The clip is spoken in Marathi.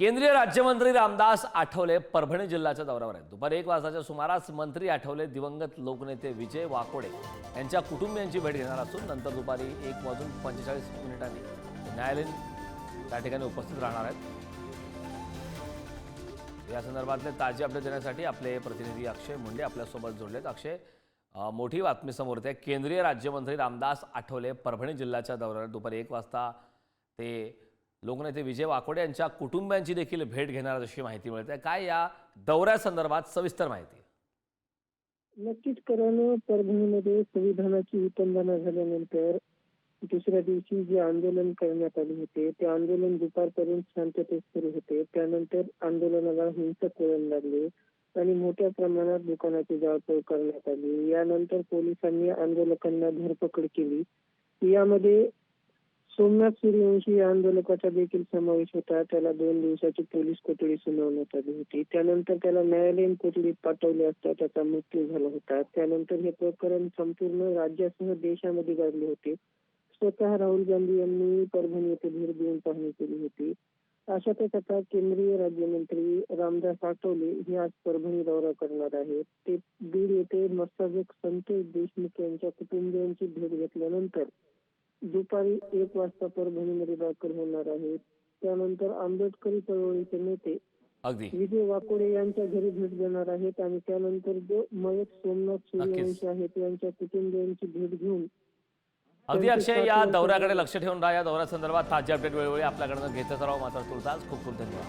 केंद्रीय राज्यमंत्री रामदास आठवले परभणी जिल्ह्याच्या दौऱ्यावर आहेत। दुपारी 1 वाजताच्या सुमारास मंत्री आठवले दिवंगत लोकनेते विजय वाकोडे यांच्या कुटुंबियांची भेट घेणार असून नंतर दुपारी 1:45 न्यायालयीन त्या ठिकाणी उपस्थित राहणार आहेत। या संदर्भातले ताजे अपडेट देण्यासाठी आपले प्रतिनिधी अक्षय मुंडे आपल्यासोबत जोडलेत। अक्षय, मोठी बातमी समोर येते। केंद्रीय राज्यमंत्री रामदास आठवले परभणी जिल्ह्याच्या दौऱ्यावर दुपारी 1 वाजता ते लोकनेते विजय वाकोडे यांच्या कुटुंबियांची देखील भेट घेणार अशी माहिती मिळते। काय या दौऱ्यासंदर्भात सविस्तर माहिती? नक्कीच, कारण परभणीमध्ये संविधानाची विटंबना झाल्यानंतर दुसऱ्या दिवशी जे आंदोलन करण्यात आले होते ते आंदोलन दुपारपर्यंत शांततेत सुरू होते। त्यानंतर आंदोलनाला हिंसक वळण लागले आणि मोठ्या प्रमाणात दुकानाची जाळपोळ करण्यात आली। यानंतर पोलिसांनी आंदोलकांना धरपकड केली। यामध्ये सोमनाथ सूर्यवंशी या आंदोलकाचा देखील समावेश होता। त्याला 2 दिवसाची पोलीस कोठडी सुनावण्यात आली होती। त्यानंतर त्याला न्यायालयीन कोठडीत पाठवले असता त्याचा मृत्यू झाला होता। त्यानंतर हे प्रकरण संपूर्ण राज्यासह देशामध्ये गाजले होते। स्वतः राहुल गांधी यांनी परभणी येथे भेट देऊन पाहणी केली होती। अशातच आता केंद्रीय राज्यमंत्री रामदास आठवले हे आज परभणी दौरा करणार आहेत। ते बीड येथे मस्ताजक संतोष देशमुख यांच्या कुटुंबियांची भेट घेतल्यानंतर दुपारी 1 वाजता परभणीमध्ये दाखल होणार आहेत। त्यानंतर आंबेडकरी चळवळीचे नेते विजय वाकोडे यांच्या घरी भेट देणार आहेत आणि त्यानंतर जो मयत सोमनाथ सूर्यवंशी आहेत यांच्या कुटुंबियांची भेट घेऊन अगदी अक्षय, या दौऱ्याकडे लक्ष ठेवून राहा। या दौऱ्यासंदर्भात ताजे अपडेट वेळोवेळी आपल्याकडनं घेतच राहू। मात्र तुर्तास खूप खूप धन्यवाद।